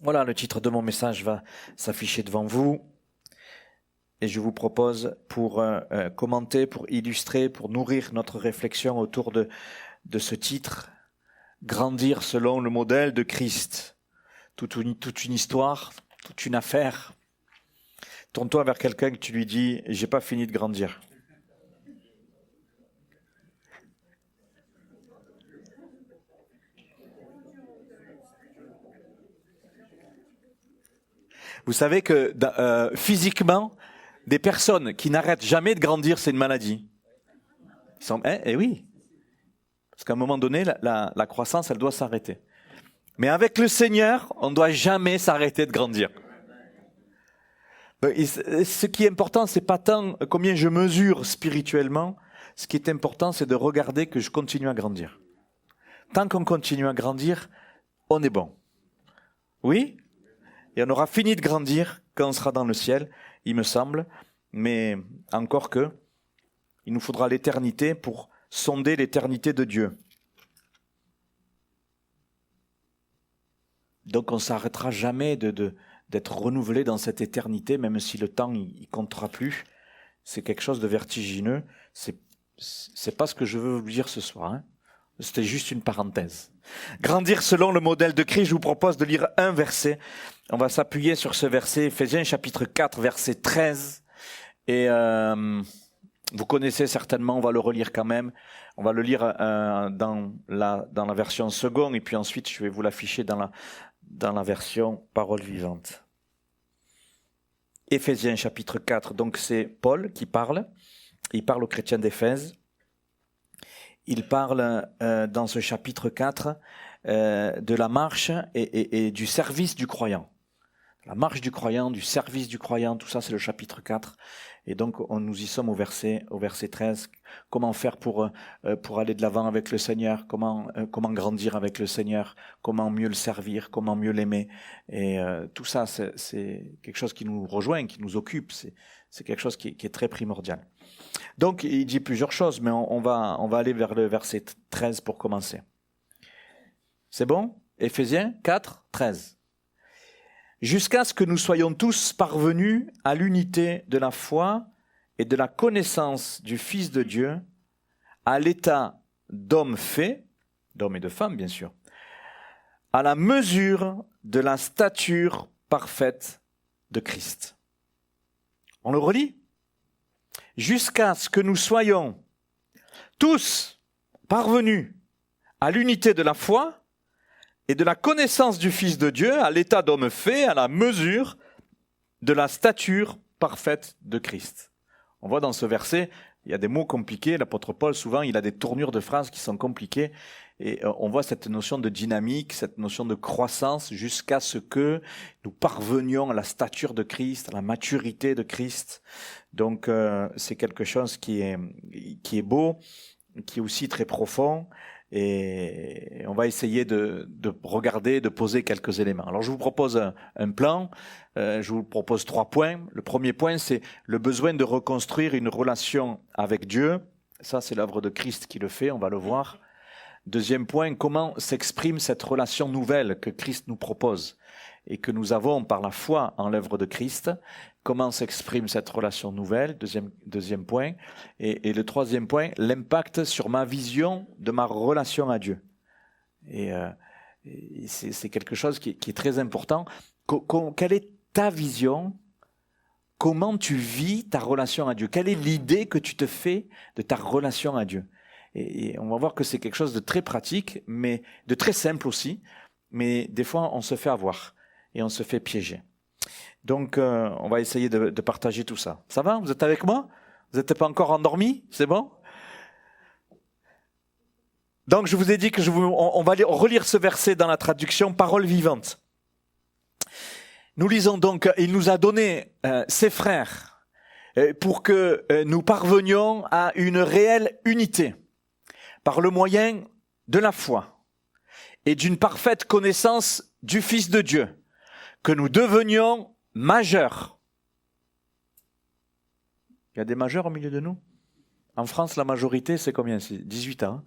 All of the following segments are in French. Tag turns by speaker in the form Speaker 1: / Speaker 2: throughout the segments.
Speaker 1: Voilà, le titre de mon message va s'afficher devant vous. Et je vous propose pour commenter, pour illustrer, pour nourrir notre réflexion autour de ce titre, Grandir selon le modèle de Christ. Toute une histoire, toute une affaire. Tourne-toi vers quelqu'un que tu lui dis « j'ai pas fini de grandir ». Vous savez que physiquement, des personnes qui n'arrêtent jamais de grandir, c'est une maladie. Eh oui. Parce qu'à un moment donné, la croissance, elle doit s'arrêter. Mais avec le Seigneur, on ne doit jamais s'arrêter de grandir. Ce qui est important, c'est pas tant combien je mesure spirituellement. Ce qui est important, c'est de regarder que je continue à grandir. Tant qu'on continue à grandir, on est bon. Oui ? Et on aura fini de grandir quand on sera dans le ciel, il me semble. Mais encore que, il nous faudra l'éternité pour sonder l'éternité de Dieu. Donc on ne s'arrêtera jamais d'être renouvelé dans cette éternité, même si le temps il comptera plus. C'est quelque chose de vertigineux. C'est pas ce que je veux vous dire ce soir. Hein. C'était juste une parenthèse. Grandir selon le modèle de Christ, je vous propose de lire un verset. On va s'appuyer sur ce verset, Éphésiens chapitre 4, verset 13. Et vous connaissez certainement, on va le relire quand même. On va le lire dans la version seconde, et puis ensuite je vais vous l'afficher dans la version parole vivante. Éphésiens chapitre 4, donc c'est Paul qui parle. Il parle aux chrétiens d'Éphèse. Il parle dans ce chapitre 4 de la marche et du service du croyant. La marche du croyant, du service du croyant, tout ça c'est le chapitre 4. Et donc nous y sommes au verset 13. Comment faire pour aller de l'avant avec le Seigneur, comment grandir avec le Seigneur, comment mieux le servir, comment mieux l'aimer. Et tout ça c'est quelque chose qui nous rejoint, qui nous occupe, c'est quelque chose qui est très primordial. Donc il dit plusieurs choses, mais on va aller vers le verset 13 pour commencer. C'est bon ? Éphésiens 4, 13. Jusqu'à ce que nous soyons tous parvenus à l'unité de la foi et de la connaissance du Fils de Dieu, à l'état d'homme fait, d'homme et de femme bien sûr, à la mesure de la stature parfaite de Christ. On le relit ? Jusqu'à ce que nous soyons tous parvenus à l'unité de la foi et de la connaissance du Fils de Dieu, à l'état d'homme fait, à la mesure de la stature parfaite de Christ. On voit dans ce verset, il y a des mots compliqués. L'apôtre Paul, souvent, il a des tournures de phrases qui sont compliquées. Et on voit cette notion de dynamique, cette notion de croissance, jusqu'à ce que nous parvenions à la stature de Christ, à la maturité de Christ. Donc, c'est quelque chose qui est beau, qui est aussi très profond. Et on va essayer de regarder, de poser quelques éléments. Alors je vous propose un plan, je vous propose 3 points. Le premier point, c'est le besoin de reconstruire une relation avec Dieu. Ça, c'est l'œuvre de Christ qui le fait, on va le voir. Deuxième point, comment s'exprime cette relation nouvelle que Christ nous propose et que nous avons par la foi en l'œuvre de Christ. Comment s'exprime cette relation nouvelle, deuxième point. Et le troisième point, l'impact sur ma vision de ma relation à Dieu. Et c'est quelque chose qui est très important. Quelle est ta vision ? Comment tu vis ta relation à Dieu ? Quelle est l'idée que tu te fais de ta relation à Dieu ? Et on va voir que c'est quelque chose de très pratique, mais de très simple aussi. Mais des fois, on se fait avoir et on se fait piéger. Donc, on va essayer de partager tout ça. Ça va ? Vous êtes avec moi ? Vous n'êtes pas encore endormis ? C'est bon ? Donc, je vous ai dit que on va relire ce verset dans la traduction « Parole vivante ». Nous lisons donc « Il nous a donné ses frères pour que nous parvenions à une réelle unité par le moyen de la foi et d'une parfaite connaissance du Fils de Dieu, que nous devenions majeurs. » Il y a des majeurs au milieu de nous ? En France, la majorité, c'est combien ? C'est 18 ans.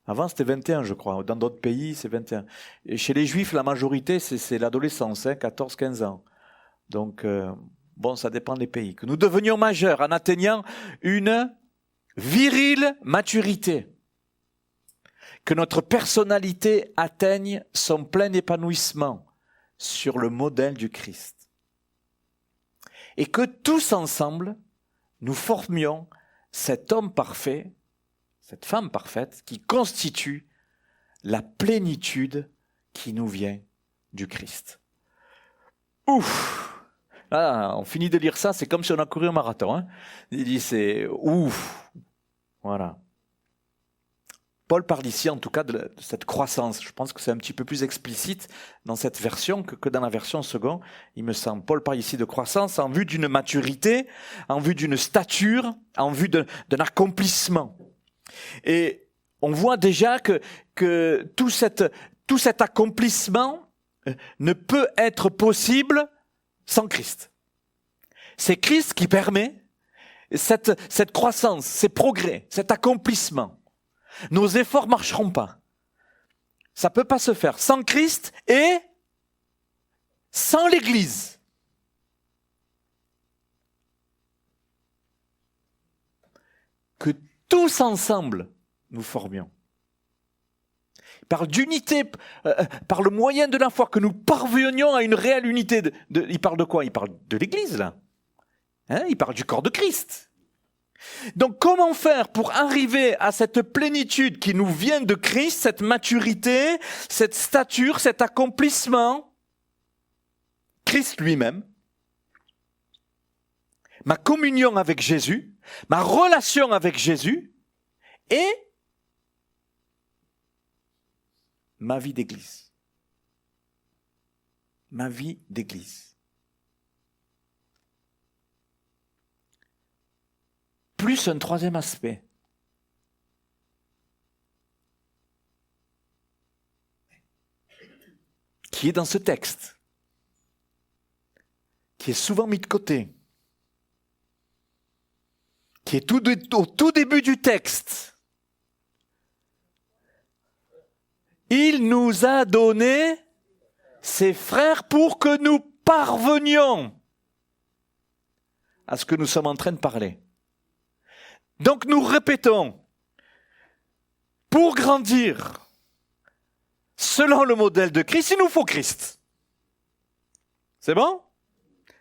Speaker 1: Avant, c'était 21, je crois. Dans d'autres pays, c'est 21. Et chez les Juifs, la majorité, c'est l'adolescence, 14-15 ans. Donc, bon, ça dépend des pays. Que nous devenions majeurs en atteignant une virile maturité. Que notre personnalité atteigne son plein épanouissement sur le modèle du Christ. Et que tous ensemble, nous formions cet homme parfait, cette femme parfaite, qui constitue la plénitude qui nous vient du Christ. Ouf! Là, on finit de lire ça, c'est comme si on a couru un marathon. Hein. Il dit, c'est ouf! Voilà. Paul parle ici, en tout cas, de cette croissance. Je pense que c'est un petit peu plus explicite dans cette version que dans la version seconde, il me semble. Paul parle ici de croissance en vue d'une maturité, en vue d'une stature, en vue d'un accomplissement. Et on voit déjà que tout cet accomplissement ne peut être possible sans Christ. C'est Christ qui permet cette croissance, ces progrès, cet accomplissement. Nos efforts ne marcheront pas. Ça ne peut pas se faire sans Christ et sans l'Église. Que tous ensemble, nous formions. Il parle d'unité par le moyen de la foi, que nous parvenions à une réelle unité. Il parle de quoi? Il parle de l'Église, là. Il parle du corps de Christ. Donc comment faire pour arriver à cette plénitude qui nous vient de Christ, cette maturité, cette stature, cet accomplissement? Christ lui-même, ma communion avec Jésus, ma relation avec Jésus et ma vie d'église. Ma vie d'église. Plus un troisième aspect. Qui est dans ce texte. Qui est souvent mis de côté. Qui est au tout début du texte. Il nous a donné ses frères pour que nous parvenions à ce que nous sommes en train de parler. Donc nous répétons, pour grandir selon le modèle de Christ, il nous faut Christ. C'est bon?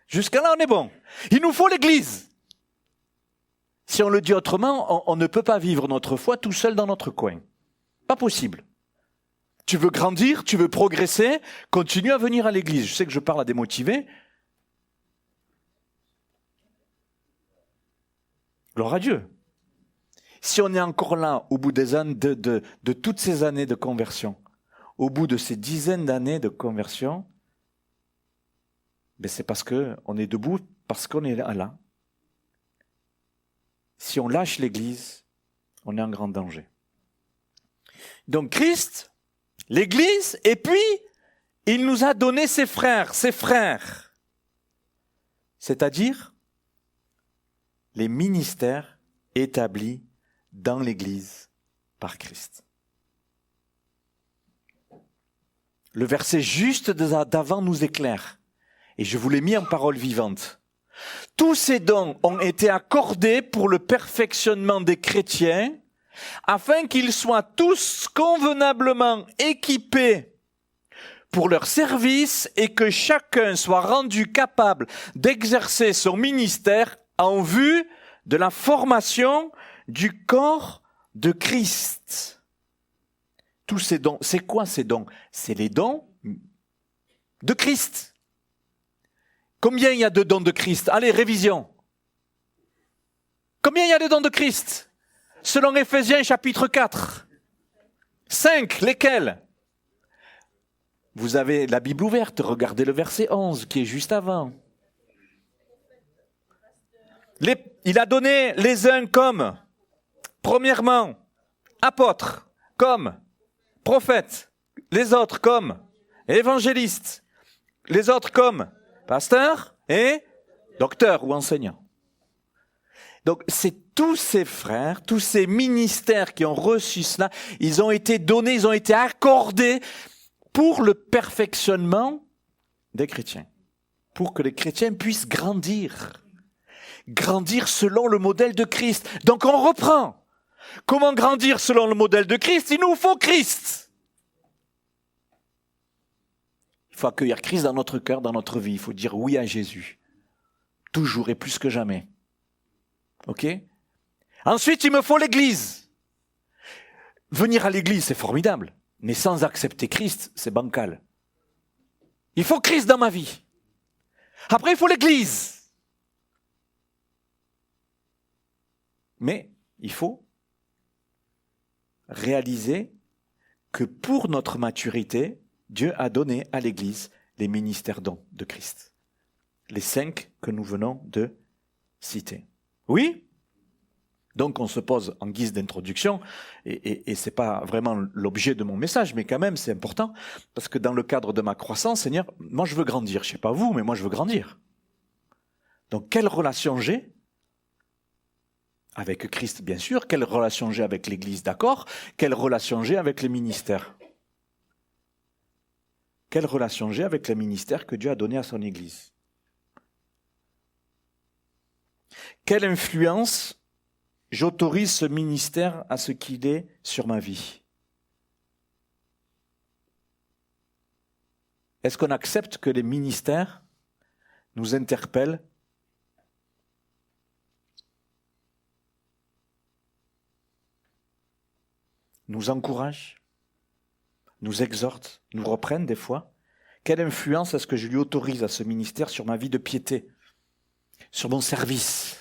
Speaker 1: Jusqu'à là, on est bon. Il nous faut l'Église. Si on le dit autrement, on ne peut pas vivre notre foi tout seul dans notre coin. Pas possible. Tu veux grandir, tu veux progresser, continue à venir à l'église. Je sais que je parle à des motivés. Gloire à Dieu. Si on est encore là, au bout des années de toutes ces années de conversion, au bout de ces dizaines d'années de conversion, ben c'est parce qu'on est debout, parce qu'on est là. Si on lâche l'église, on est en grand danger. Donc Christ, l'Église, et puis il nous a donné ses frères, c'est-à-dire les ministères établis dans l'Église par Christ. Le verset juste d'avant nous éclaire, et je vous l'ai mis en parole vivante. Tous ces dons ont été accordés pour le perfectionnement des chrétiens, afin qu'ils soient tous convenablement équipés pour leur service et que chacun soit rendu capable d'exercer son ministère en vue de la formation du corps de Christ. Tous ces dons, c'est quoi ces dons? C'est les dons de Christ. Combien il y a de dons de Christ? Allez, révision. Combien il y a de dons de Christ? Selon Éphésiens chapitre 4. 5, lesquels? Vous avez la Bible ouverte, regardez le verset 11 qui est juste avant. Il a donné les uns comme, premièrement, apôtres, comme prophètes, les autres comme évangélistes, les autres comme pasteurs et docteurs ou enseignants. Donc, c'est tous ces frères, tous ces ministères qui ont reçu cela, ils ont été donnés, ils ont été accordés pour le perfectionnement des chrétiens. Pour que les chrétiens puissent grandir. Grandir selon le modèle de Christ. Donc, on reprend. Comment grandir selon le modèle de Christ? Il nous faut Christ. Il faut accueillir Christ dans notre cœur, dans notre vie. Il faut dire oui à Jésus. Toujours et plus que jamais. Ok? Ensuite, il me faut l'église. Venir à l'église, c'est formidable. Mais sans accepter Christ, c'est bancal. Il faut Christ dans ma vie. Après, il faut l'église. Mais il faut réaliser que pour notre maturité, Dieu a donné à l'église les ministères dons de Christ. Les 5 que nous venons de citer. Oui? Donc on se pose en guise d'introduction, et c'est pas vraiment l'objet de mon message, mais quand même c'est important, parce que dans le cadre de ma croissance, Seigneur, moi je veux grandir, je sais pas vous, mais moi je veux grandir. Donc quelle relation j'ai avec Christ, bien sûr, quelle relation j'ai avec l'Église, d'accord, quelle relation j'ai avec les ministères? Quelle relation j'ai avec les ministères que Dieu a donnés à son Église? Quelle influence j'autorise ce ministère à ce qu'il est sur ma vie? Est-ce qu'on accepte que les ministères nous interpellent? Nous encouragent? Nous exhortent? Nous reprennent des fois? Quelle influence est-ce que je lui autorise à ce ministère sur ma vie de piété? Sur mon service?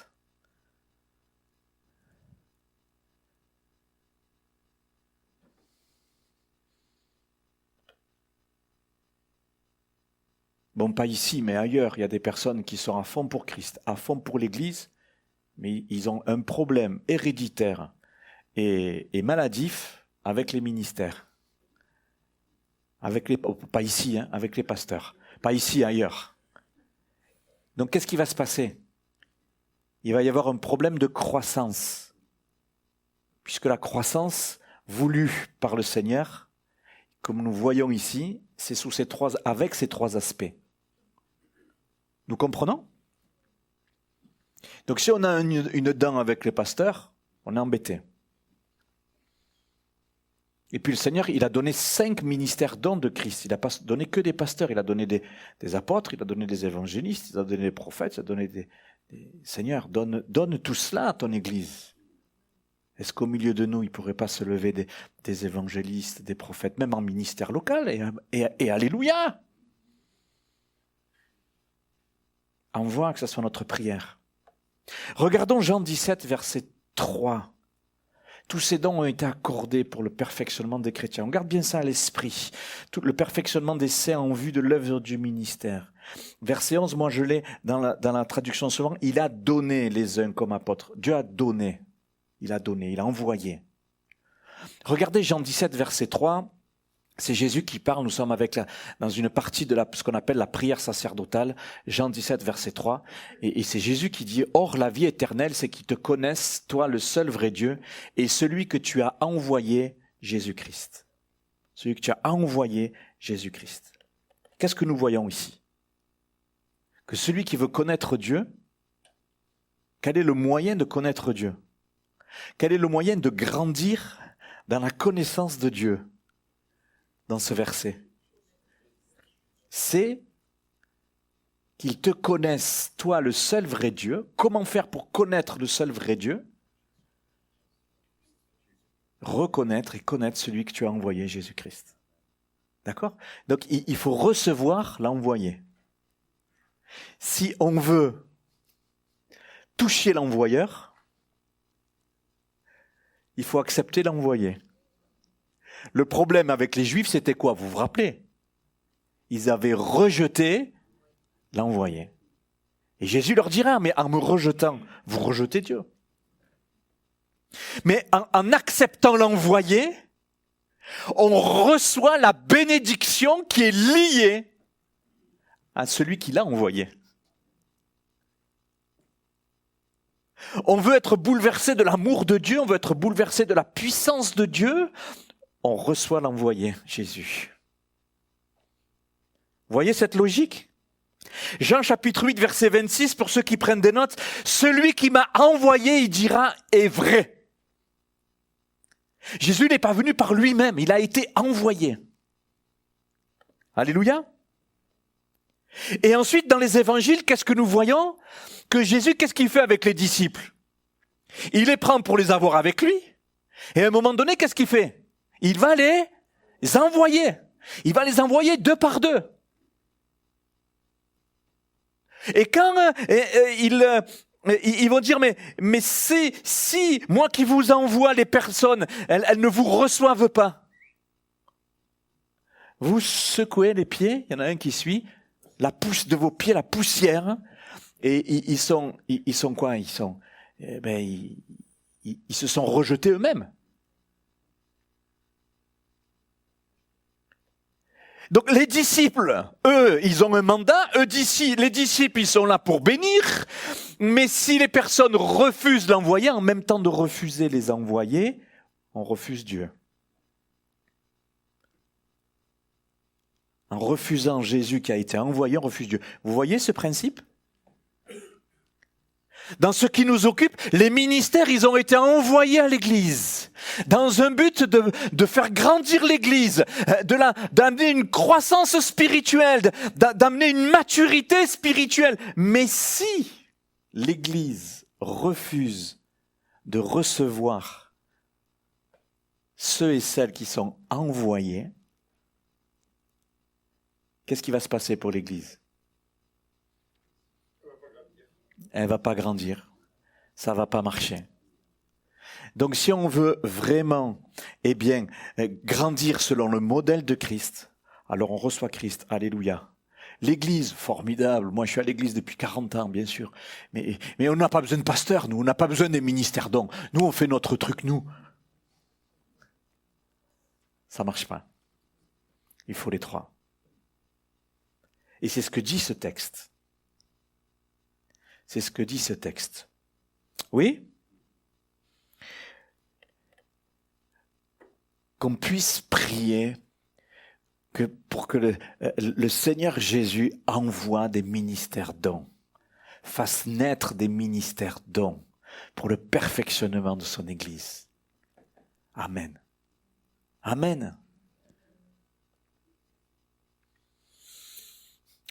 Speaker 1: Bon, pas ici, mais ailleurs, il y a des personnes qui sont à fond pour Christ, à fond pour l'Église, mais ils ont un problème héréditaire et maladif avec les ministères. Pas ici, hein, avec les pasteurs. Pas ici, ailleurs. Donc, qu'est-ce qui va se passer? Il va y avoir un problème de croissance. Puisque la croissance voulue par le Seigneur, comme nous voyons ici, c'est avec ces 3 aspects. Nous comprenons? Donc si on a une dent avec les pasteurs, on est embêté. Et puis le Seigneur, il a donné 5 ministères dons de Christ. Il n'a pas donné que des pasteurs, il a donné des apôtres, il a donné des évangélistes, il a donné des prophètes, il a donné des... Seigneur, donne tout cela à ton Église. Est-ce qu'au milieu de nous, il ne pourrait pas se lever des évangélistes, des prophètes, même en ministère local, et alléluia! Envoie que ce soit notre prière. Regardons Jean 17, verset 3. Tous ces dons ont été accordés pour le perfectionnement des chrétiens. On garde bien ça à l'esprit. Tout le perfectionnement des saints en vue de l'œuvre du ministère. Verset 11, moi je l'ai dans la traduction souvent. Il a donné les uns comme apôtres. Dieu a donné. Il a envoyé. Regardez Jean 17, verset 3. C'est Jésus qui parle, nous sommes dans une partie de ce qu'on appelle la prière sacerdotale, Jean 17, verset 3, et c'est Jésus qui dit « Or, la vie éternelle, c'est qu'ils te connaissent, toi, le seul vrai Dieu, et celui que tu as envoyé, Jésus-Christ. » Celui que tu as envoyé, Jésus-Christ. Qu'est-ce que nous voyons ici? Que celui qui veut connaître Dieu, quel est le moyen de connaître Dieu? Quel est le moyen de grandir dans la connaissance de Dieu? Dans ce verset, c'est qu'ils te connaissent, toi, le seul vrai Dieu. Comment faire pour connaître le seul vrai Dieu? Reconnaître et connaître celui que tu as envoyé, Jésus-Christ. D'accord? Donc, il faut recevoir l'envoyé. Si on veut toucher l'envoyeur, il faut accepter l'envoyé. Le problème avec les Juifs, c'était quoi? Vous vous rappelez? Ils avaient rejeté l'envoyé. Et Jésus leur dira, mais en me rejetant, vous rejetez Dieu. Mais en acceptant l'envoyé, on reçoit la bénédiction qui est liée à celui qui l'a envoyé. on veut être bouleversé de l'amour de Dieu, on veut être bouleversé de la puissance de Dieu, on reçoit l'envoyé, Jésus. Vous voyez cette logique ? Jean chapitre 8, verset 26, pour ceux qui prennent des notes, « Celui qui m'a envoyé, il dira, est vrai. » Jésus n'est pas venu par lui-même, il a été envoyé. Alléluia. Et ensuite, dans les évangiles, qu'est-ce que nous voyons ? Que Jésus, qu'est-ce qu'il fait avec les disciples ? Il les prend pour les avoir avec lui. Et à un moment donné, qu'est-ce qu'il fait ? Il va les envoyer. Il va les envoyer deux par deux. Et quand ils vont dire, mais si moi qui vous envoie les personnes, elles ne vous reçoivent pas. Vous secouez les pieds, il y en a un qui suit, la pousse de vos pieds, la poussière, et ils sont quoi ? Ils se sont rejetés eux-mêmes. Donc les disciples, eux, ils ont un mandat, les disciples, ils sont là pour bénir, mais si les personnes refusent l'envoyer, en même temps de refuser les envoyer, on refuse Dieu. En refusant Jésus qui a été envoyé, on refuse Dieu. Vous voyez ce principe ? Dans ce qui nous occupe, les ministères, ils ont été envoyés à l'Église dans un but de faire grandir l'Église, d'amener une croissance spirituelle, d'amener une maturité spirituelle. Mais si l'Église refuse de recevoir ceux et celles qui sont envoyés, qu'est-ce qui va se passer pour l'Église ? Elle ne va pas grandir. Ça ne va pas marcher. Donc si on veut vraiment, grandir selon le modèle de Christ, alors on reçoit Christ. Alléluia. L'église, formidable. Moi, je suis à l'église depuis 40 ans, bien sûr. Mais on n'a pas besoin de pasteurs, nous. On n'a pas besoin des ministères dons. Nous, on fait notre truc, nous. Ça ne marche pas. Il faut les trois. Et c'est ce que dit ce texte. C'est ce que dit ce texte. Oui ? Qu'on puisse prier pour que le Seigneur Jésus envoie des ministères dons, fasse naître des ministères dons pour le perfectionnement de son Église. Amen. Amen.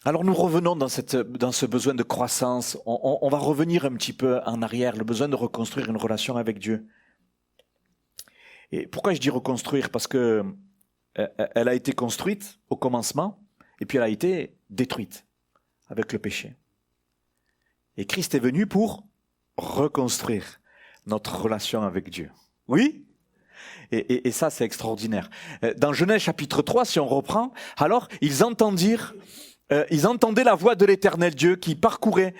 Speaker 1: Alors nous revenons dans ce besoin de croissance. On va revenir un petit peu en arrière, le besoin de reconstruire une relation avec Dieu. Et pourquoi je dis reconstruire ? Parce que elle a été construite au commencement, et puis elle a été détruite avec le péché. Et Christ est venu pour reconstruire notre relation avec Dieu. Oui ? Et ça, c'est extraordinaire. Dans Genèse chapitre 3, si on reprend, alors ils entendaient la voix de l'Éternel Dieu qui parcourait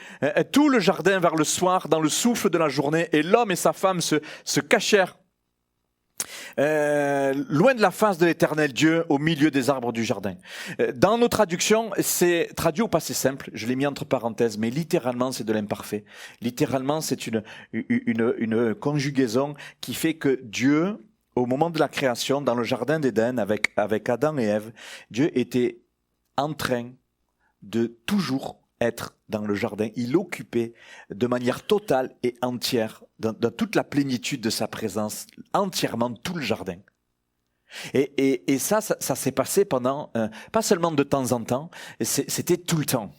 Speaker 1: tout le jardin vers le soir, dans le souffle de la journée, et l'homme et sa femme se cachèrent loin de la face de l'Éternel Dieu, au milieu des arbres du jardin. Dans nos traductions, c'est traduit au passé simple, je l'ai mis entre parenthèses, mais littéralement c'est de l'imparfait. Littéralement c'est une conjugaison qui fait que Dieu, au moment de la création, dans le jardin d'Éden, avec Adam et Ève, Dieu était en train de toujours être dans le jardin. Il occupait de manière totale et entière, dans toute la plénitude de sa présence, entièrement tout le jardin. Et ça s'est passé pendant, pas seulement de temps en temps, c'était tout le temps.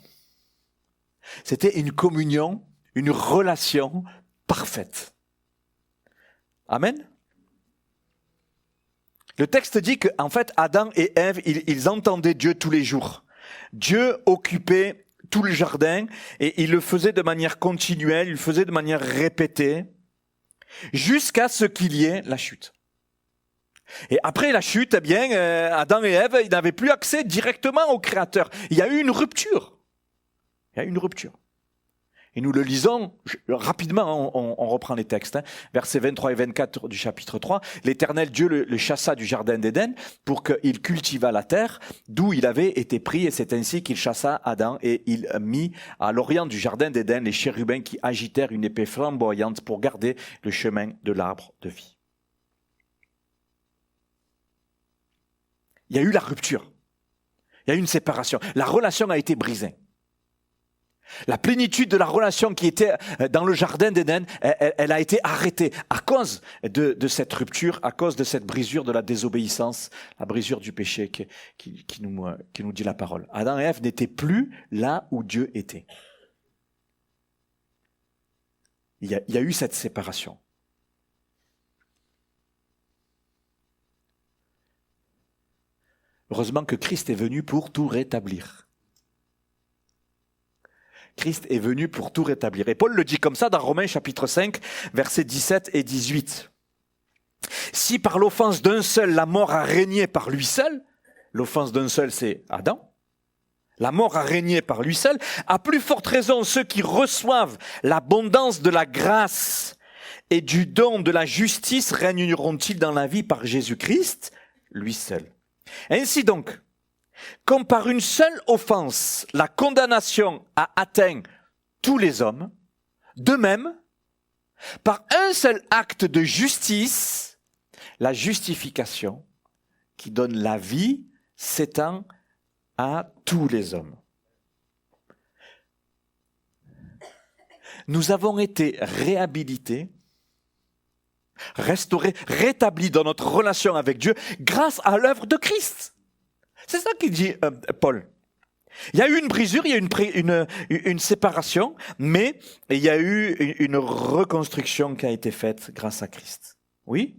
Speaker 1: C'était une communion, une relation parfaite. Amen. Le texte dit qu'en fait, Adam et Ève, ils entendaient Dieu tous les jours. Dieu occupait tout le jardin et il le faisait de manière continuelle, il le faisait de manière répétée, jusqu'à ce qu'il y ait la chute. Et après la chute, Adam et Ève, ils n'avaient plus accès directement au Créateur. Il y a eu une rupture. Et nous le lisons rapidement, on reprend les textes. Versets 23 et 24 du chapitre 3. L'Éternel Dieu le chassa du jardin d'Éden pour qu'il cultivât la terre d'où il avait été pris. Et c'est ainsi qu'il chassa Adam et il mit à l'orient du jardin d'Éden les chérubins qui agitèrent une épée flamboyante pour garder le chemin de l'arbre de vie. Il y a eu la rupture. Il y a eu une séparation. La relation a été brisée. La plénitude de la relation qui était dans le jardin d'Éden, elle a été arrêtée à cause de cette rupture, à cause de cette brisure de la désobéissance, la brisure du péché qui nous dit la parole. Adam et Ève n'étaient plus là où Dieu était. Il y a eu cette séparation. Heureusement que Christ est venu pour tout rétablir. Christ est venu pour tout rétablir. Et Paul le dit comme ça dans Romains chapitre 5, versets 17 et 18. Si par l'offense d'un seul, la mort a régné par lui seul, l'offense d'un seul c'est Adam, la mort a régné par lui seul, à plus forte raison ceux qui reçoivent l'abondance de la grâce et du don de la justice régneront-ils dans la vie par Jésus-Christ, lui seul. Ainsi donc, comme par une seule offense, la condamnation a atteint tous les hommes, de même, par un seul acte de justice, la justification qui donne la vie s'étend à tous les hommes. Nous avons été réhabilités, restaurés, rétablis dans notre relation avec Dieu grâce à l'œuvre de Christ. C'est ça qu'il dit Paul. Il y a eu une brisure, il y a eu une séparation, mais il y a eu une reconstruction qui a été faite grâce à Christ. Oui ?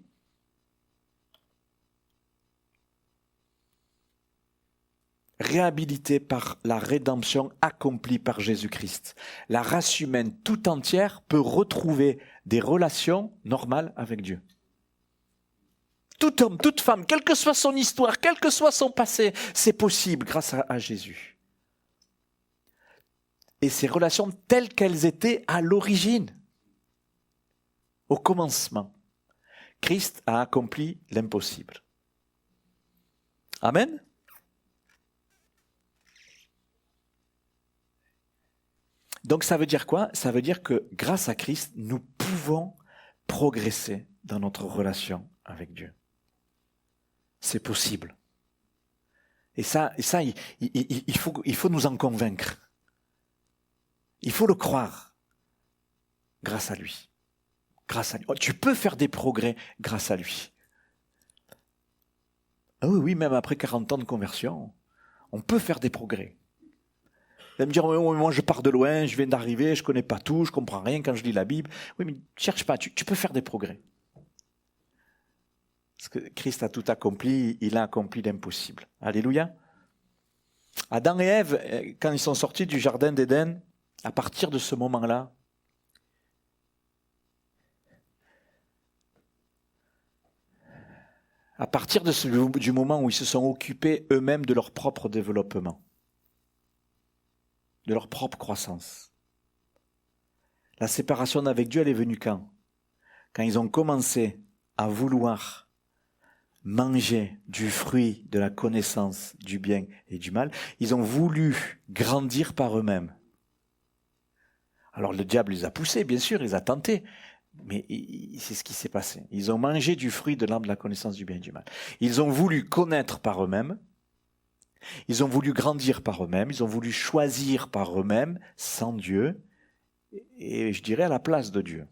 Speaker 1: Réhabilité par la rédemption accomplie par Jésus-Christ. La race humaine tout entière peut retrouver des relations normales avec Dieu. Tout homme, toute femme, quelle que soit son histoire, quel que soit son passé, c'est possible grâce à Jésus. Et ces relations telles qu'elles étaient à l'origine, au commencement, Christ a accompli l'impossible. Amen. Donc ça veut dire quoi ? Ça veut dire que grâce à Christ, nous pouvons progresser dans notre relation avec Dieu. C'est possible. Et ça, il faut nous en convaincre. Il faut le croire. Grâce à lui. Grâce à lui. Tu peux faire des progrès grâce à lui. Ah oui, même après 40 ans de conversion, on peut faire des progrès. Vous allez me dire, moi je pars de loin, je viens d'arriver, je connais pas tout, je comprends rien quand je lis la Bible. Oui, mais cherche pas, tu peux faire des progrès. Parce que Christ a tout accompli, il a accompli l'impossible. Alléluia. Adam et Ève, quand ils sont sortis du jardin d'Éden, à partir de ce moment-là, à partir du moment où ils se sont occupés eux-mêmes de leur propre développement, de leur propre croissance, la séparation avec Dieu, elle est venue quand ? Quand ils ont commencé à vouloir manger du fruit de la connaissance du bien et du mal, ils ont voulu grandir par eux-mêmes. Alors le diable les a poussés, bien sûr, il les a tentés, mais c'est ce qui s'est passé. Ils ont mangé du fruit de l'arbre de la connaissance du bien et du mal. Ils ont voulu connaître par eux-mêmes, ils ont voulu grandir par eux-mêmes, ils ont voulu choisir par eux-mêmes, sans Dieu, et je dirais à la place de Dieu.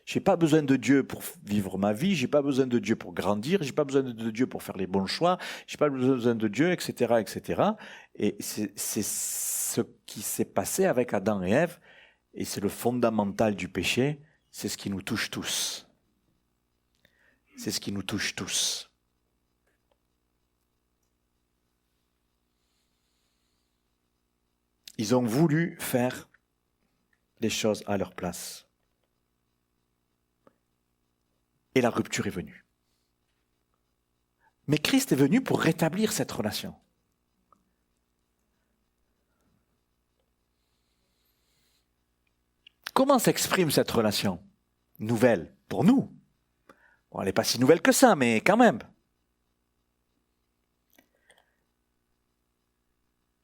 Speaker 1: J'ai pas besoin de Dieu pour vivre ma vie, j'ai pas besoin de Dieu pour grandir, j'ai pas besoin de Dieu pour faire les bons choix, j'ai pas besoin de Dieu, etc., etc. Et c'est ce qui s'est passé avec Adam et Ève, et c'est le fondamental du péché, c'est ce qui nous touche tous. C'est ce qui nous touche tous. Ils ont voulu faire les choses à leur place. Et la rupture est venue. Mais Christ est venu pour rétablir cette relation. comment s'exprime cette relation nouvelle pour nous? Bon, elle n'est pas si nouvelle que ça, mais quand même.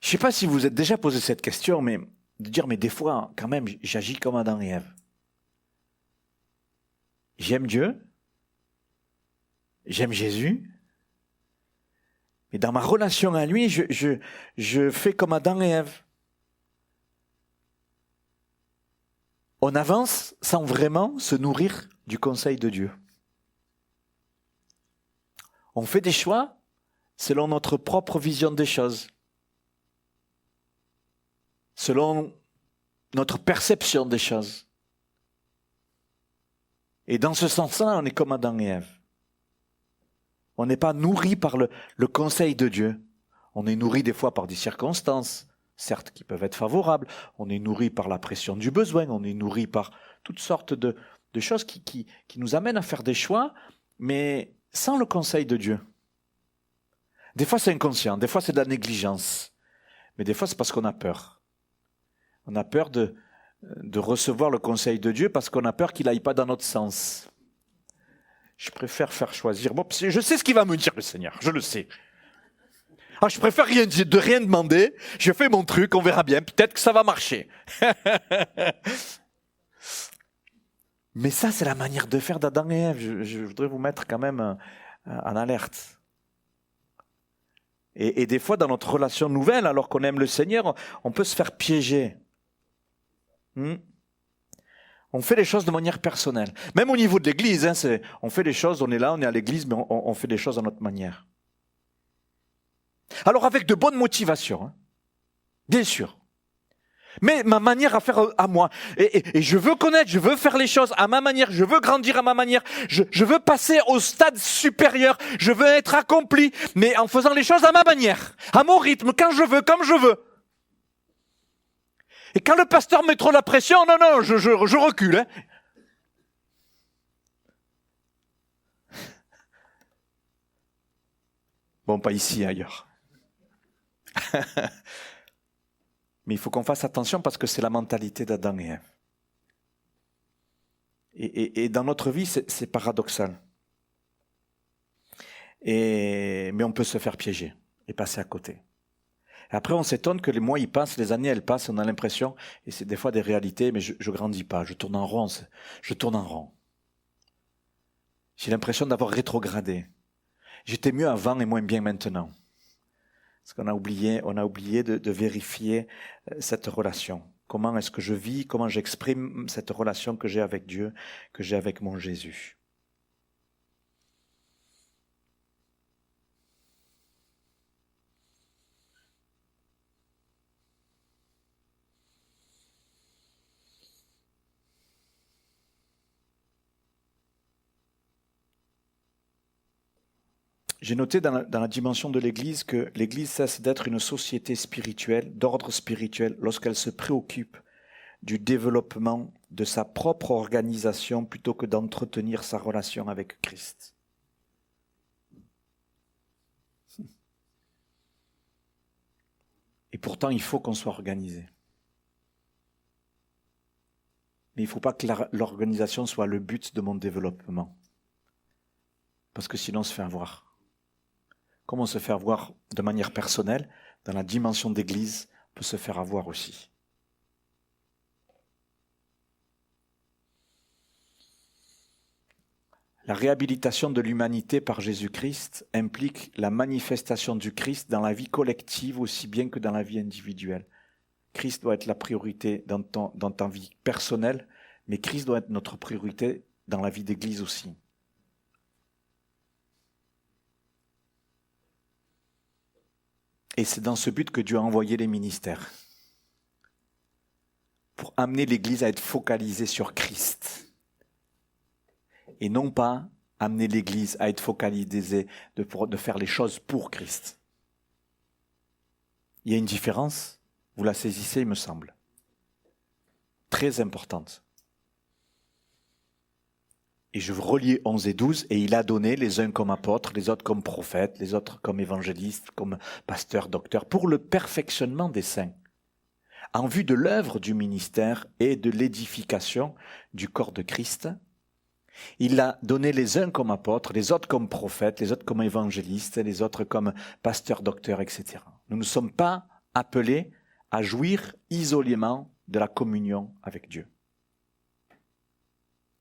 Speaker 1: Je ne sais pas si vous vous êtes déjà posé cette question, mais de dire, mais des fois, quand même, j'agis comme Adam et Ève. J'aime Dieu, j'aime Jésus, mais dans ma relation à lui, je fais comme Adam et Ève. On avance sans vraiment se nourrir du conseil de Dieu. On fait des choix selon notre propre vision des choses, selon notre perception des choses. Et dans ce sens-là, on est comme Adam et Ève. On n'est pas nourri par le conseil de Dieu. On est nourri des fois par des circonstances, certes qui peuvent être favorables. On est nourri par la pression du besoin. On est nourri par toutes sortes de choses qui nous amènent à faire des choix, mais sans le conseil de Dieu. Des fois c'est inconscient, des fois c'est de la négligence, mais des fois c'est parce qu'on a peur. On a peur de recevoir le conseil de Dieu parce qu'on a peur qu'il n'aille pas dans notre sens. Je préfère faire choisir. Bon, je sais ce qu'il va me dire le Seigneur, je le sais. Ah, je préfère rien demander, je fais mon truc, on verra bien, peut-être que ça va marcher. Mais ça, c'est la manière de faire d'Adam et Ève. Je voudrais vous mettre quand même en alerte. Et des fois, dans notre relation nouvelle, alors qu'on aime le Seigneur, on peut se faire piéger. On fait les choses de manière personnelle. Même au niveau de l'église, on fait les choses, on est là, on est à l'église, mais on fait les choses à notre manière. Alors avec de bonnes motivations, bien sûr. Mais ma manière à faire à moi. Et je veux connaître, je veux faire les choses à ma manière, je veux grandir à ma manière, je veux passer au stade supérieur, je veux être accompli, mais en faisant les choses à ma manière, à mon rythme, quand je veux, comme je veux. Et quand le pasteur met trop la pression, non, je recule. Bon, pas ici, ailleurs. Mais il faut qu'on fasse attention parce que c'est la mentalité d'Adam et Ève. Et dans notre vie, c'est paradoxal. Mais on peut se faire piéger et passer à côté. Et après, on s'étonne que les mois, ils passent, les années, elles passent, on a l'impression, et c'est des fois des réalités, mais je grandis pas, je tourne en rond. J'ai l'impression d'avoir rétrogradé. J'étais mieux avant et moins bien maintenant. Parce qu'on a oublié de vérifier cette relation. Comment est-ce que je vis, comment j'exprime cette relation que j'ai avec Dieu, que j'ai avec mon Jésus. J'ai noté dans la dimension de l'Église que l'Église cesse d'être une société spirituelle, d'ordre spirituel, lorsqu'elle se préoccupe du développement de sa propre organisation plutôt que d'entretenir sa relation avec Christ. Et pourtant, il faut qu'on soit organisé. Mais il ne faut pas que l'organisation soit le but de mon développement. Parce que sinon on se fait avoir. Comment se faire voir de manière personnelle, dans la dimension d'église, peut se faire avoir aussi. La réhabilitation de l'humanité par Jésus-Christ implique la manifestation du Christ dans la vie collective aussi bien que dans la vie individuelle. Christ doit être la priorité dans ta vie personnelle, mais Christ doit être notre priorité dans la vie d'église aussi. Et c'est dans ce but que Dieu a envoyé les ministères. Pour amener l'Église à être focalisée sur Christ. Et non pas amener l'Église à être focalisée de faire les choses pour Christ. Il y a une différence, vous la saisissez, il me semble. Très importante. Et je relis 11 et 12, et il a donné les uns comme apôtres, les autres comme prophètes, les autres comme évangélistes, comme pasteurs, docteurs, pour le perfectionnement des saints, en vue de l'œuvre du ministère et de l'édification du corps de Christ. Il a donné les uns comme apôtres, les autres comme prophètes, les autres comme évangélistes, les autres comme pasteurs, docteurs, etc. Nous ne sommes pas appelés à jouir isolément de la communion avec Dieu.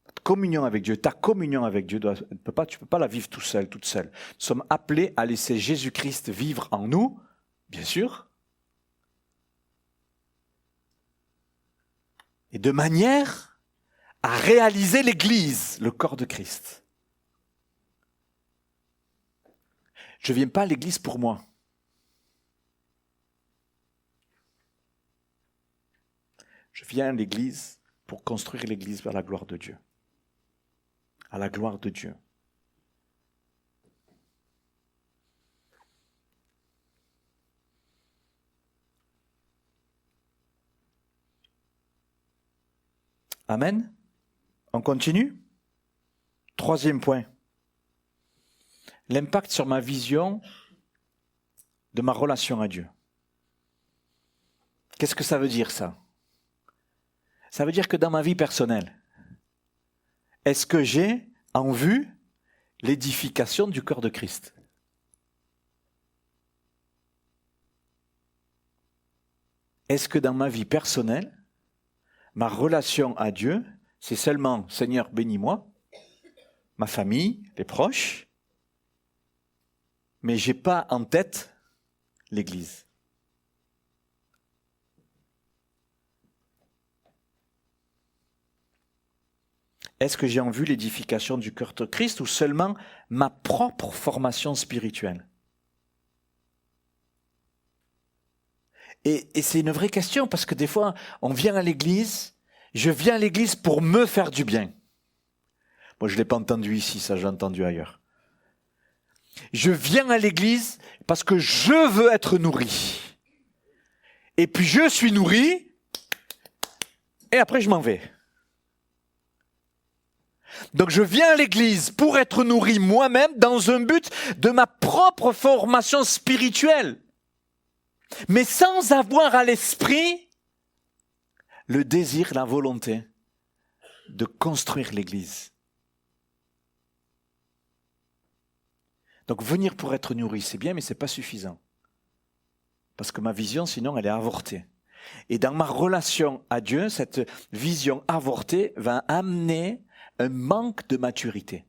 Speaker 1: Ta communion avec Dieu, tu ne peux pas la vivre tout seul, toute seule. Nous sommes appelés à laisser Jésus-Christ vivre en nous, bien sûr, et de manière à réaliser l'Église, le corps de Christ. Je ne viens pas à l'Église pour moi. Je viens à l'Église pour construire l'Église vers la gloire de Dieu. À la gloire de Dieu. Amen. On continue. Troisième point. L'impact sur ma vision de ma relation à Dieu. Qu'est-ce que ça veut dire ça ? Ça veut dire que dans ma vie personnelle, est-ce que j'ai en vue l'édification du corps de Christ ? Est-ce que dans ma vie personnelle, ma relation à Dieu, c'est seulement « Seigneur, bénis-moi », ma famille, les proches, mais je n'ai pas en tête l'Église. Est-ce que j'ai en vue l'édification du cœur de Christ ou seulement ma propre formation spirituelle ? Et c'est une vraie question parce que des fois, on vient à l'église, je viens à l'église pour me faire du bien. Moi, je ne l'ai pas entendu ici, ça j'ai entendu ailleurs. Je viens à l'église parce que je veux être nourri. Et puis je suis nourri, et après je m'en vais. Donc je viens à l'église pour être nourri moi-même dans un but de ma propre formation spirituelle. Mais sans avoir à l'esprit le désir, la volonté de construire l'église. Donc venir pour être nourri, c'est bien, mais ce n'est pas suffisant. Parce que ma vision, sinon, elle est avortée. Et dans ma relation à Dieu, cette vision avortée va amener un manque de maturité.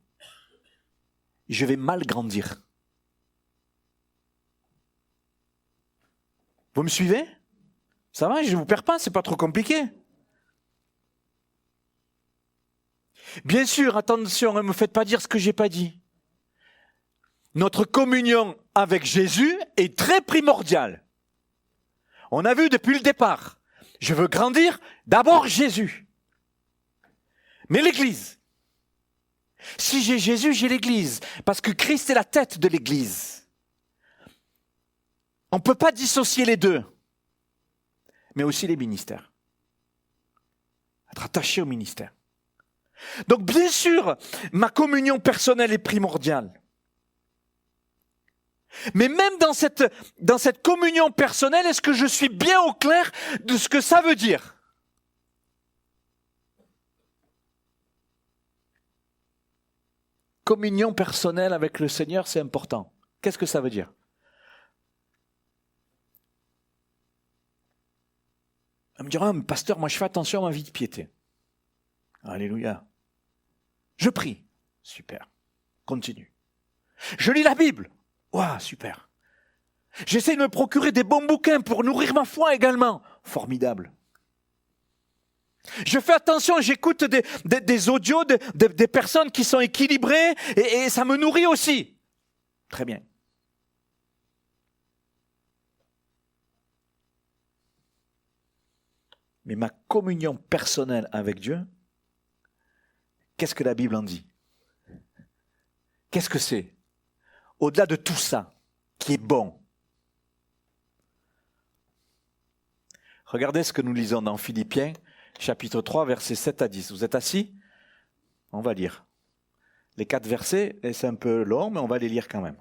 Speaker 1: Je vais mal grandir. Vous me suivez ? Ça va, je ne vous perds pas, c'est pas trop compliqué. Bien sûr, attention, ne me faites pas dire ce que je n'ai pas dit. Notre communion avec Jésus est très primordiale. On a vu depuis le départ. Je veux grandir, d'abord Jésus. Mais l'Église. Si j'ai Jésus, j'ai l'Église. Parce que Christ est la tête de l'Église. On ne peut pas dissocier les deux. Mais aussi les ministères. Être attaché au ministère. Donc bien sûr, ma communion personnelle est primordiale. Mais même dans cette communion personnelle, est-ce que je suis bien au clair de ce que ça veut dire ? Communion personnelle avec le Seigneur, c'est important. Qu'est-ce que ça veut dire ? On me dira, mais pasteur, moi je fais attention à ma vie de piété. Alléluia. Je prie. Super. Continue. Je lis la Bible. Waouh, super. J'essaie de me procurer des bons bouquins pour nourrir ma foi également. Formidable. Je fais attention, j'écoute des audios des personnes qui sont équilibrées et ça me nourrit aussi. Très bien. Mais ma communion personnelle avec Dieu, qu'est-ce que la Bible en dit ? Qu'est-ce que c'est ? Au-delà de tout ça, qui est bon. Regardez ce que nous lisons dans Philippiens, chapitre 3, versets 7 à 10. Vous êtes assis ? On va lire. Les 4 versets, c'est un peu long, mais on va les lire quand même.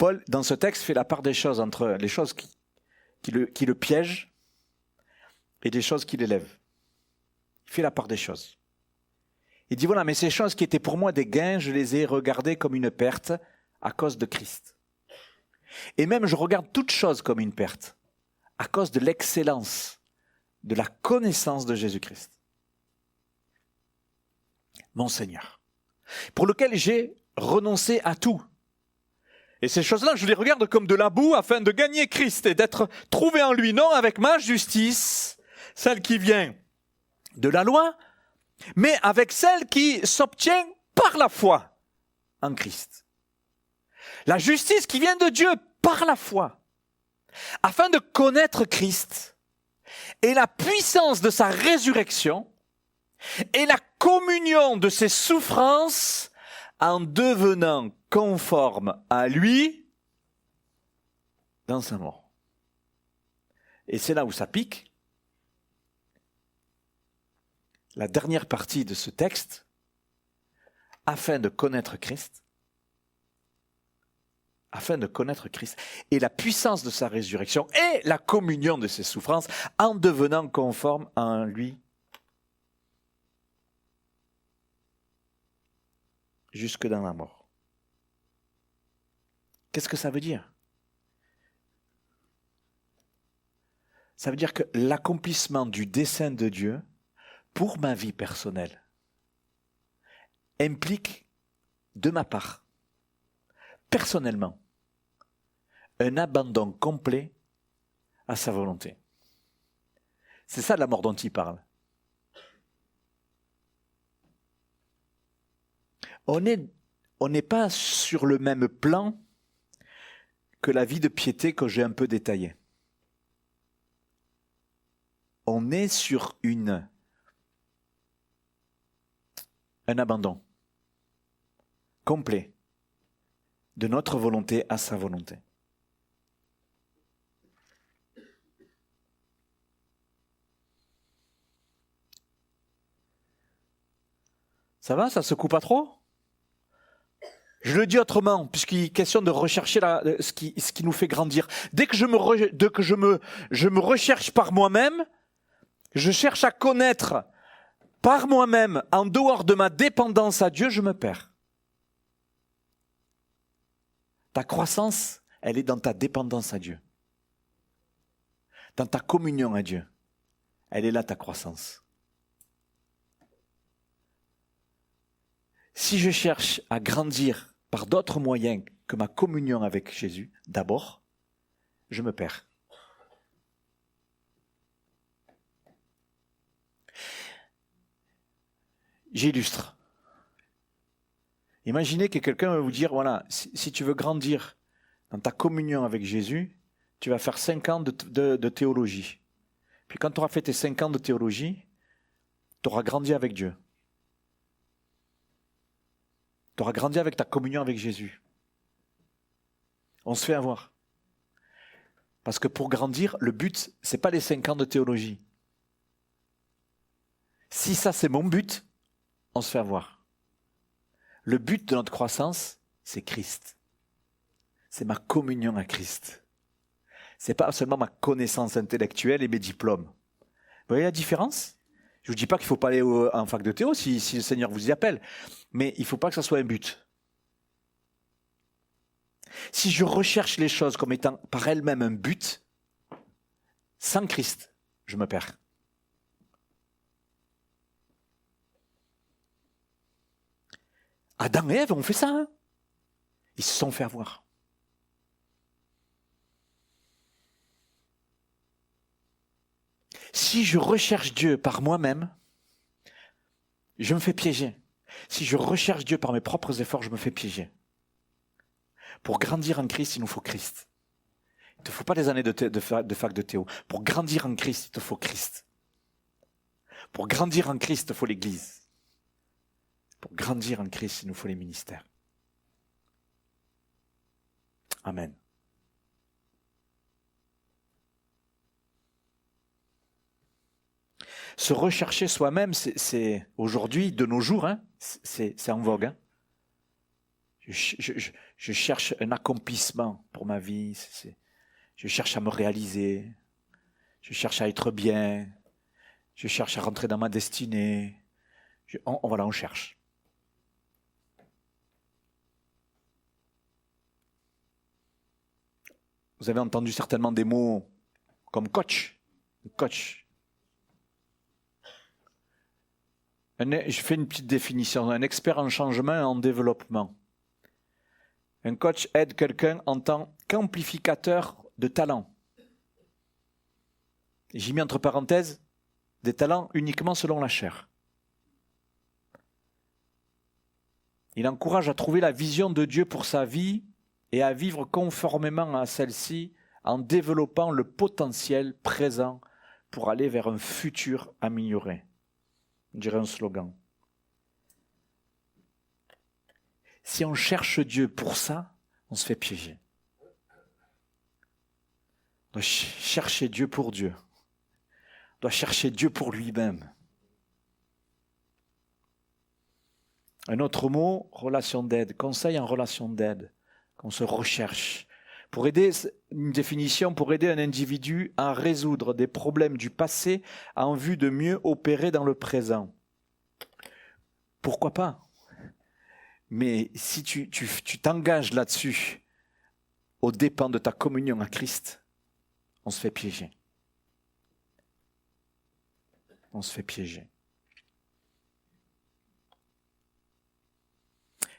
Speaker 1: Paul, dans ce texte, fait la part des choses entre les choses qui le piègent et des choses qui l'élèvent. Il fait la part des choses. Il dit, voilà, mais ces choses qui étaient pour moi des gains, je les ai regardées comme une perte à cause de Christ. Et même, je regarde toutes choses comme une perte à cause de l'excellence, de la connaissance de Jésus-Christ. Mon Seigneur, pour lequel j'ai renoncé à tout. Et ces choses-là, je les regarde comme de la boue afin de gagner Christ et d'être trouvé en lui, non avec ma justice, celle qui vient de la loi, mais avec celle qui s'obtient par la foi en Christ. La justice qui vient de Dieu par la foi, afin de connaître Christ et la puissance de sa résurrection et la communion de ses souffrances en devenant conforme à lui dans sa mort. Et c'est là où ça pique. La dernière partie de ce texte, afin de connaître Christ, et la puissance de sa résurrection et la communion de ses souffrances en devenant conforme à lui jusque dans la mort. Qu'est-ce que ça veut dire? Ça veut dire que l'accomplissement du dessein de Dieu pour ma vie personnelle implique, de ma part, personnellement, un abandon complet à sa volonté. C'est ça la mort dont il parle. On n'est pas sur le même plan que la vie de piété que j'ai un peu détaillée. On est sur un abandon complet de notre volonté à sa volonté. Ça va, ça se coupe pas trop? Je le dis autrement, puisqu'il est question de rechercher ce qui nous fait grandir. Dès que je me recherche par moi-même, je cherche à connaître par moi-même, en dehors de ma dépendance à Dieu, je me perds. Ta croissance, elle est dans ta dépendance à Dieu. Dans ta communion à Dieu. Elle est là, ta croissance. Si je cherche à grandir par d'autres moyens que ma communion avec Jésus, d'abord, je me perds. J'illustre. Imaginez que quelqu'un va vous dire, voilà, si tu veux grandir dans ta communion avec Jésus, tu vas faire 5 ans de théologie. Puis quand tu auras fait tes 5 ans de théologie, tu auras grandi avec Dieu. Tu auras grandi avec ta communion avec Jésus. On se fait avoir. Parce que pour grandir, le but, c'est pas les 5 ans de théologie. Si ça, c'est mon but, on se fait avoir. Le but de notre croissance, c'est Christ. C'est ma communion à Christ. C'est pas seulement ma connaissance intellectuelle et mes diplômes. Vous voyez la différence? Je ne vous dis pas qu'il ne faut pas aller en fac de théo si le Seigneur vous y appelle. Mais il ne faut pas que ça soit un but. Si je recherche les choses comme étant par elles-mêmes un but, sans Christ, je me perds. Adam et Ève ont fait ça. Hein? Ils se sont fait avoir. Si je recherche Dieu par moi-même, je me fais piéger. Si je recherche Dieu par mes propres efforts, je me fais piéger. Pour grandir en Christ, il nous faut Christ. Il ne te faut pas des années de fac de théo. Pour grandir en Christ, il te faut Christ. Pour grandir en Christ, il te faut l'Église. Pour grandir en Christ, il nous faut les ministères. Amen. Se rechercher soi-même, c'est aujourd'hui, de nos jours, hein, c'est en vogue. Hein. Je cherche un accomplissement pour ma vie. Je cherche à me réaliser. Je cherche à être bien. Je cherche à rentrer dans ma destinée. Voilà, on cherche. Vous avez entendu certainement des mots comme coach. Coach. Je fais une petite définition. Un expert en changement et en développement. Un coach aide quelqu'un en tant qu'amplificateur de talent. J'ai mis entre parenthèses des talents uniquement selon la chair. Il encourage à trouver la vision de Dieu pour sa vie et à vivre conformément à celle-ci en développant le potentiel présent pour aller vers un futur amélioré. On dirait un slogan. Si on cherche Dieu pour ça, on se fait piéger. On doit chercher Dieu pour Dieu. On doit chercher Dieu pour lui-même. Un autre mot, relation d'aide, conseil en relation d'aide, qu'on se recherche. Pour aider, une définition, pour aider un individu à résoudre des problèmes du passé en vue de mieux opérer dans le présent. Pourquoi pas ? Mais si tu t'engages là-dessus, aux dépens de ta communion à Christ, on se fait piéger. On se fait piéger.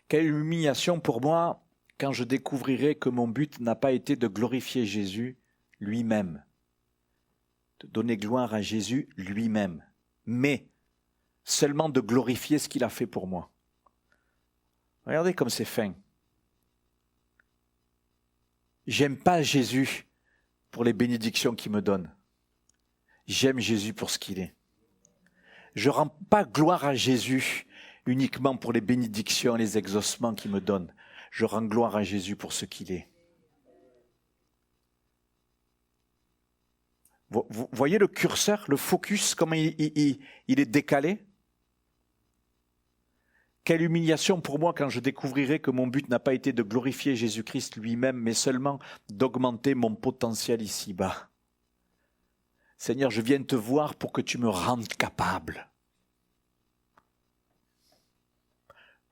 Speaker 1: Quelle humiliation pour moi quand je découvrirai que mon but n'a pas été de glorifier Jésus lui-même, de donner gloire à Jésus lui-même, mais seulement de glorifier ce qu'il a fait pour moi. Regardez comme c'est fin. J'aime pas Jésus pour les bénédictions qu'il me donne. J'aime Jésus pour ce qu'il est. Je rends pas gloire à Jésus uniquement pour les bénédictions et les exaucements qu'il me donne. Je rends gloire à Jésus pour ce qu'il est. Vous voyez le curseur, le focus, comment il est décalé ? Quelle humiliation pour moi quand je découvrirai que mon but n'a pas été de glorifier Jésus-Christ lui-même, mais seulement d'augmenter mon potentiel ici-bas. Seigneur, je viens te voir pour que tu me rendes capable.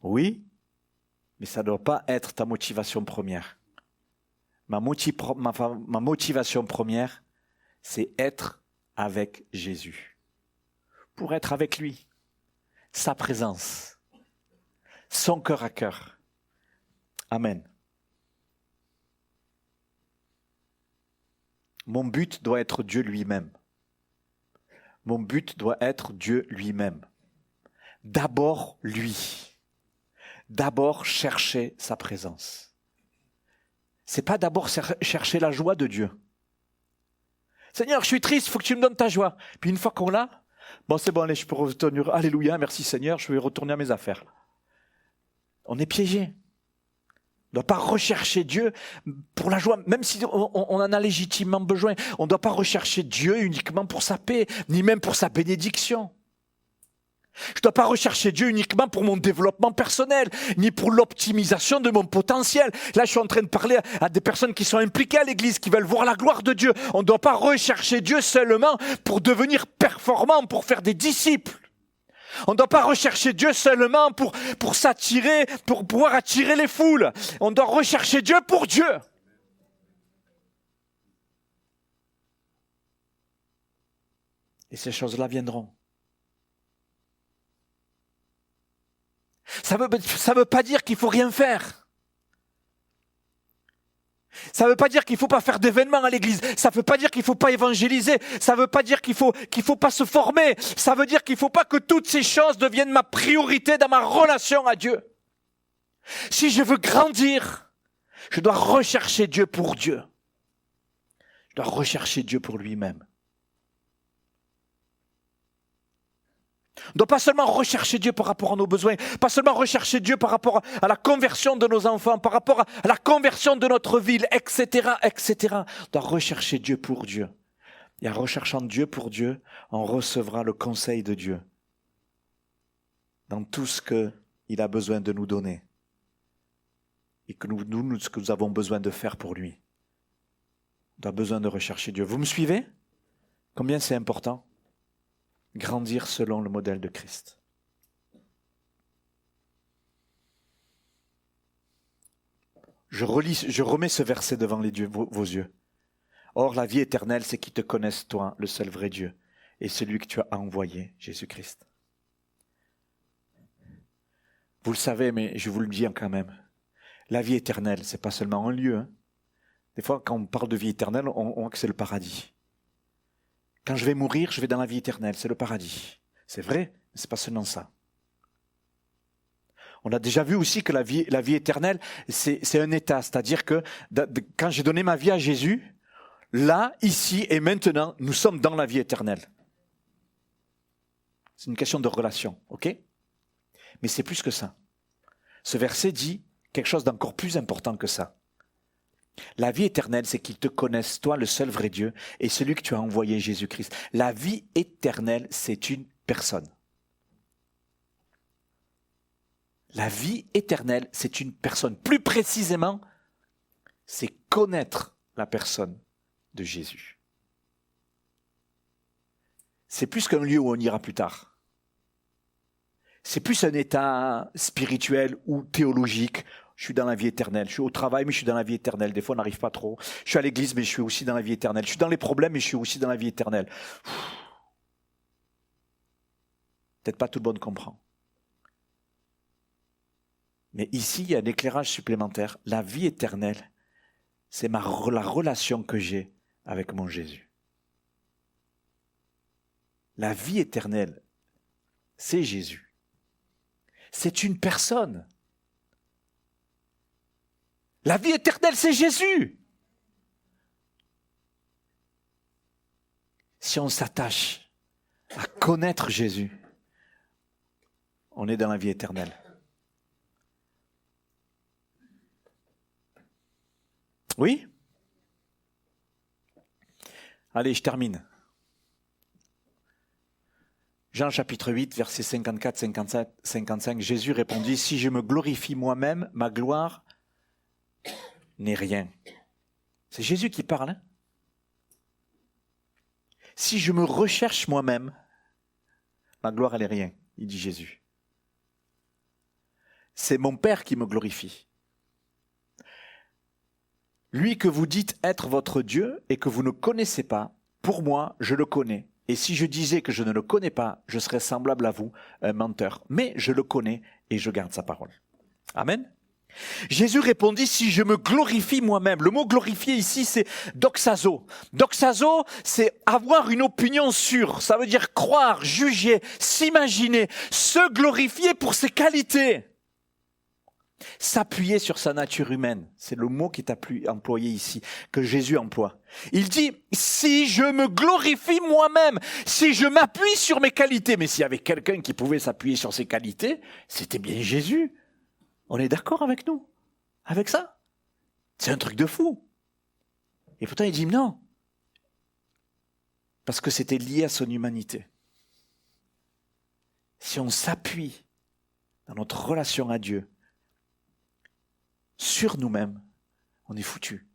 Speaker 1: Oui, mais ça ne doit pas être ta motivation première. Ma motivation première, c'est être avec Jésus. Pour être avec lui, sa présence, son cœur à cœur. Amen. Mon but doit être Dieu lui-même. Mon but doit être Dieu lui-même. D'abord lui. D'abord chercher sa présence. C'est pas d'abord chercher la joie de Dieu. Seigneur, je suis triste, il faut que tu me donnes ta joie. Puis une fois qu'on l'a, bon c'est bon, allez, je peux retourner. Alléluia, merci Seigneur, je vais retourner à mes affaires. On est piégé. On ne doit pas rechercher Dieu pour la joie, même si on en a légitimement besoin. On ne doit pas rechercher Dieu uniquement pour sa paix, ni même pour sa bénédiction. Je ne dois pas rechercher Dieu uniquement pour mon développement personnel, ni pour l'optimisation de mon potentiel. Là, je suis en train de parler à des personnes qui sont impliquées à l'église, qui veulent voir la gloire de Dieu. On ne doit pas rechercher Dieu seulement pour devenir performant, pour faire des disciples. On ne doit pas rechercher Dieu seulement pour s'attirer, pour pouvoir attirer les foules. On doit rechercher Dieu pour Dieu. Et ces choses-là viendront. Ça veut pas dire qu'il faut rien faire. Ça veut pas dire qu'il faut pas faire d'événements à l'église. Ça veut pas dire qu'il faut pas évangéliser. Ça veut pas dire qu'il faut pas se former. Ça veut dire qu'il faut pas que toutes ces choses deviennent ma priorité dans ma relation à Dieu. Si je veux grandir, je dois rechercher Dieu pour Dieu. Je dois rechercher Dieu pour lui-même. On ne doit pas seulement rechercher Dieu par rapport à nos besoins, pas seulement rechercher Dieu par rapport à la conversion de nos enfants, par rapport à la conversion de notre ville, etc., etc. On doit rechercher Dieu pour Dieu. Et en recherchant Dieu pour Dieu, on recevra le conseil de Dieu dans tout ce qu'il a besoin de nous donner. et que nous, ce que nous avons besoin de faire pour lui. On a besoin de rechercher Dieu. Vous me suivez? Combien c'est important? Grandir selon le modèle de Christ. Je remets ce verset devant vos yeux. Or, la vie éternelle, c'est qu'ils te connaissent, toi, le seul vrai Dieu, et celui que tu as envoyé, Jésus-Christ. Vous le savez, mais je vous le dis quand même. La vie éternelle, c'est pas seulement un lieu. Des fois, quand on parle de vie éternelle, on voit que c'est le paradis. Quand je vais mourir, je vais dans la vie éternelle, c'est le paradis. C'est vrai, mais c'est pas seulement ça. On a déjà vu aussi que la vie éternelle, c'est un état. C'est-à-dire que quand j'ai donné ma vie à Jésus, là, ici et maintenant, nous sommes dans la vie éternelle. C'est une question de relation, ok? Mais c'est plus que ça. Ce verset dit quelque chose d'encore plus important que ça. La vie éternelle, c'est qu'ils te connaissent, toi, le seul vrai Dieu, et celui que tu as envoyé, Jésus-Christ. La vie éternelle, c'est une personne. La vie éternelle, c'est une personne. Plus précisément, c'est connaître la personne de Jésus. C'est plus qu'un lieu où on ira plus tard. C'est plus un état spirituel ou théologique. Je suis dans la vie éternelle. Je suis au travail, mais je suis dans la vie éternelle. Des fois, on n'arrive pas trop. Je suis à l'église, mais je suis aussi dans la vie éternelle. Je suis dans les problèmes, mais je suis aussi dans la vie éternelle. Peut-être pas tout le monde comprend. Mais ici, il y a un éclairage supplémentaire. La vie éternelle, c'est la relation que j'ai avec mon Jésus. La vie éternelle, c'est Jésus. C'est une personne. La vie éternelle, c'est Jésus. Si on s'attache à connaître Jésus, on est dans la vie éternelle. Oui? Allez, je termine. Jean chapitre 8, versets 54, 57, 55, Jésus répondit, « Si je me glorifie moi-même, ma gloire n'est rien. » C'est Jésus qui parle. Hein? Si je me recherche moi-même, ma gloire, elle est rien, il dit Jésus. C'est mon Père qui me glorifie. Lui que vous dites être votre Dieu et que vous ne connaissez pas, pour moi, je le connais. Et si je disais que je ne le connais pas, je serais semblable à vous, un menteur. Mais je le connais et je garde sa parole. Amen. Jésus répondit, si je me glorifie moi-même. Le mot glorifier ici, c'est doxazo. Doxazo, c'est avoir une opinion sûre. Ça veut dire croire, juger, s'imaginer, se glorifier pour ses qualités. S'appuyer sur sa nature humaine, c'est le mot qui est employé ici, que Jésus emploie. Il dit, si je me glorifie moi-même, si je m'appuie sur mes qualités, mais s'il y avait quelqu'un qui pouvait s'appuyer sur ses qualités, c'était bien Jésus. On est d'accord avec nous, avec ça? C'est un truc de fou. Et pourtant il dit non, parce que c'était lié à son humanité. Si on s'appuie dans notre relation à Dieu, sur nous-mêmes, on est foutu.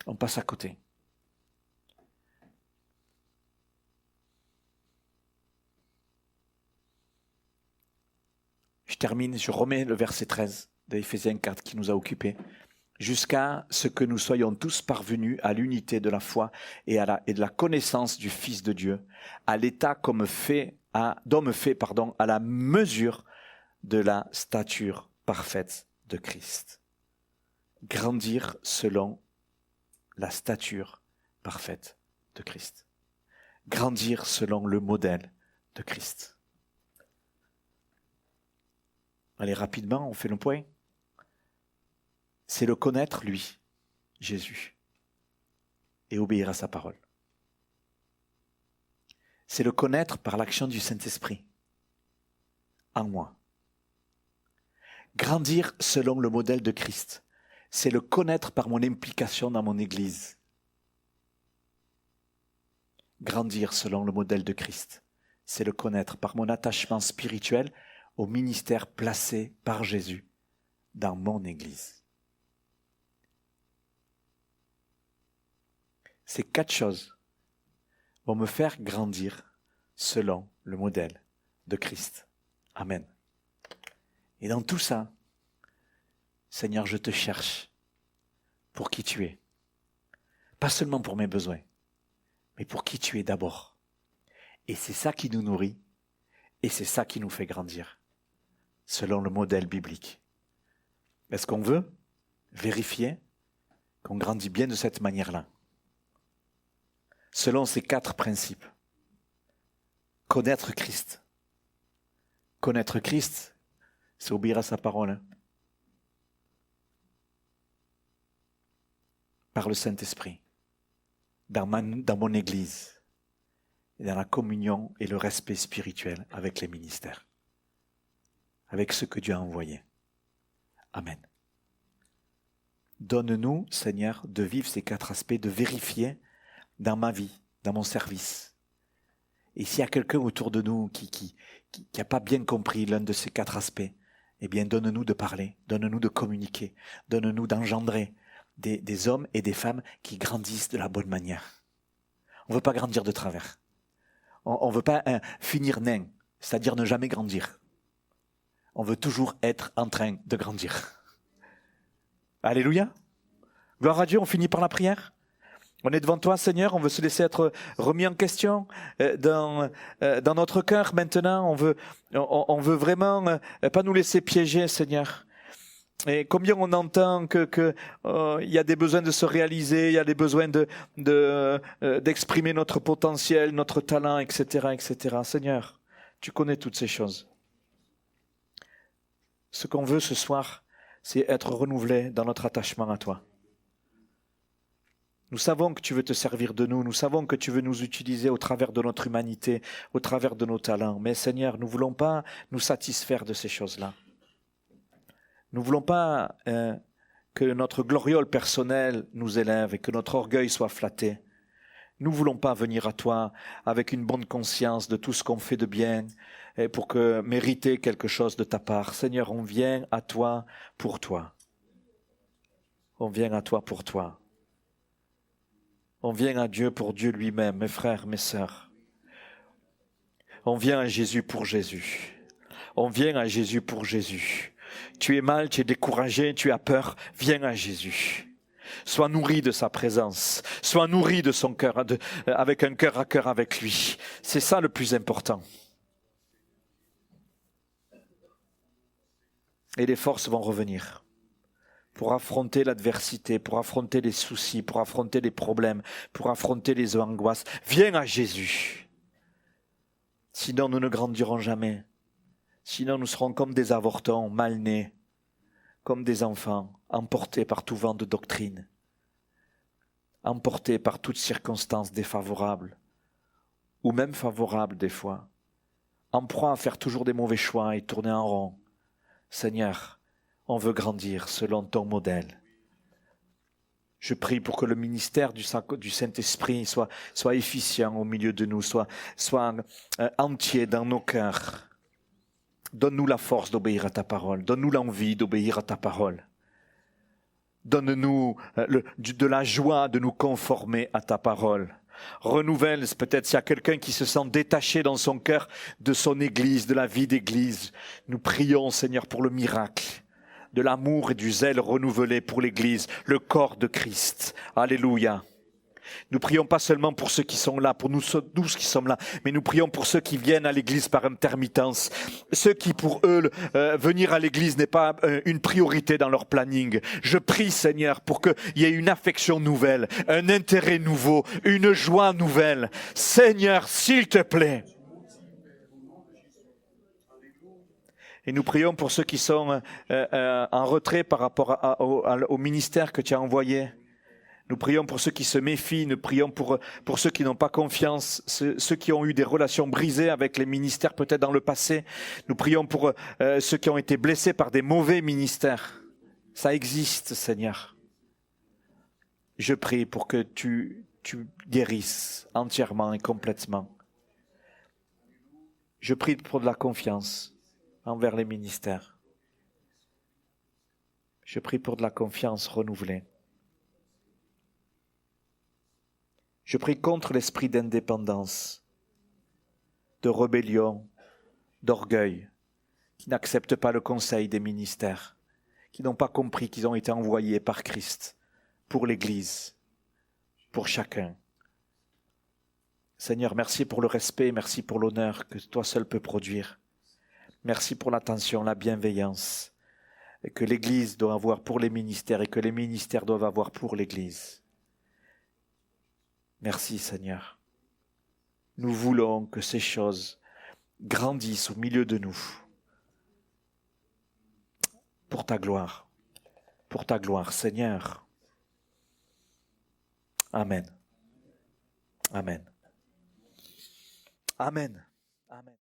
Speaker 1: On passe à côté. Je termine, je remets le verset 13 de Éphésiens 4 qui nous a occupés. Jusqu'à ce que nous soyons tous parvenus à l'unité de la foi et de la connaissance du Fils de Dieu, à l'état d'homme fait à la mesure de la stature parfaite de Christ. Grandir selon la stature parfaite de Christ. Grandir selon le modèle de Christ. Allez, rapidement, on fait le point. C'est le connaître, lui, Jésus, et obéir à sa parole. C'est le connaître par l'action du Saint-Esprit en moi. Grandir selon le modèle de Christ, c'est le connaître par mon implication dans mon Église. Grandir selon le modèle de Christ, c'est le connaître par mon attachement spirituel au ministère placé par Jésus dans mon Église. Ces 4 choses vont me faire grandir selon le modèle de Christ. Amen. Et dans tout ça, Seigneur, je te cherche pour qui tu es. Pas seulement pour mes besoins, mais pour qui tu es d'abord. Et c'est ça qui nous nourrit, et c'est ça qui nous fait grandir, selon le modèle biblique. Est-ce qu'on veut vérifier qu'on grandit bien de cette manière-là? Selon ces 4 principes. Connaître Christ. Connaître Christ, c'est obéir à sa parole. Par le Saint-Esprit. Dans mon Église. Et dans la communion et le respect spirituel avec les ministères. Avec ce que Dieu a envoyé. Amen. Donne-nous, Seigneur, de vivre ces 4 aspects, de vérifier dans ma vie, dans mon service. Et s'il y a quelqu'un autour de nous qui n'a pas bien compris l'un de ces 4 aspects, eh bien donne-nous de parler, donne-nous de communiquer, donne-nous d'engendrer des hommes et des femmes qui grandissent de la bonne manière. On ne veut pas grandir de travers. On ne veut pas finir nain, c'est-à-dire ne jamais grandir. On veut toujours être en train de grandir. Alléluia. Gloire à Dieu, on finit par la prière. On est devant toi, Seigneur, on veut se laisser être remis en question dans notre cœur maintenant. On veut vraiment pas nous laisser piéger, Seigneur. Et combien on entend que y a des besoins de se réaliser, il y a des besoins d'exprimer notre potentiel, notre talent, etc., etc. Seigneur, tu connais toutes ces choses. Ce qu'on veut ce soir, c'est être renouvelé dans notre attachement à toi. Nous savons que tu veux te servir de nous, nous savons que tu veux nous utiliser au travers de notre humanité, au travers de nos talents. Mais Seigneur, nous ne voulons pas nous satisfaire de ces choses-là. Nous ne voulons pas que notre gloriole personnelle nous élève et que notre orgueil soit flatté. Nous ne voulons pas venir à toi avec une bonne conscience de tout ce qu'on fait de bien et pour mériter quelque chose de ta part. Seigneur, on vient à toi pour toi. On vient à toi pour toi. On vient à Dieu pour Dieu lui-même, mes frères, mes sœurs. On vient à Jésus pour Jésus. On vient à Jésus pour Jésus. Tu es mal, tu es découragé, tu as peur, viens à Jésus. Sois nourri de sa présence, sois nourri de son cœur, avec un cœur à cœur avec lui. C'est ça le plus important. Et les forces vont revenir. Pour affronter l'adversité, pour affronter les soucis, pour affronter les problèmes, pour affronter les angoisses. Viens à Jésus. Sinon, nous ne grandirons jamais. Sinon, nous serons comme des avortons, mal nés, comme des enfants, emportés par tout vent de doctrine, emportés par toutes circonstances défavorables, ou même favorables des fois, en proie à faire toujours des mauvais choix et tourner en rond. Seigneur, on veut grandir selon ton modèle. Je prie pour que le ministère du Saint-Esprit soit efficient au milieu de nous, soit entier dans nos cœurs. Donne-nous la force d'obéir à ta parole. Donne-nous l'envie d'obéir à ta parole. Donne-nous de la joie de nous conformer à ta parole. Renouvelle, peut-être s'il y a quelqu'un qui se sent détaché dans son cœur de son Église, de la vie d'Église. Nous prions, Seigneur, pour le miracle de l'amour et du zèle renouvelé pour l'Église, le corps de Christ. Alléluia. Nous prions pas seulement pour ceux qui sont là, pour nous tous qui sommes là, mais nous prions pour ceux qui viennent à l'Église par intermittence. Ceux qui, pour eux, venir à l'Église n'est pas une priorité dans leur planning. Je prie, Seigneur, pour qu'il y ait une affection nouvelle, un intérêt nouveau, une joie nouvelle. Seigneur, s'il te plaît. Et nous prions pour ceux qui sont en retrait par rapport au ministère que tu as envoyé. Nous prions pour ceux qui se méfient, nous prions pour ceux qui n'ont pas confiance, ceux qui ont eu des relations brisées avec les ministères peut-être dans le passé. Nous prions pour ceux qui ont été blessés par des mauvais ministères. Ça existe, Seigneur. Je prie pour que tu guérisses entièrement et complètement. Je prie pour de la confiance envers les ministères. Je prie pour de la confiance renouvelée. Je prie contre l'esprit d'indépendance, de rébellion, d'orgueil, qui n'acceptent pas le conseil des ministères, qui n'ont pas compris qu'ils ont été envoyés par Christ pour l'Église, pour chacun. Seigneur, merci pour le respect, merci pour l'honneur que toi seul peux produire. Merci pour l'attention, la bienveillance que l'Église doit avoir pour les ministères et que les ministères doivent avoir pour l'Église. Merci Seigneur. Nous voulons que ces choses grandissent au milieu de nous. Pour ta gloire, Seigneur. Amen. Amen. Amen. Amen.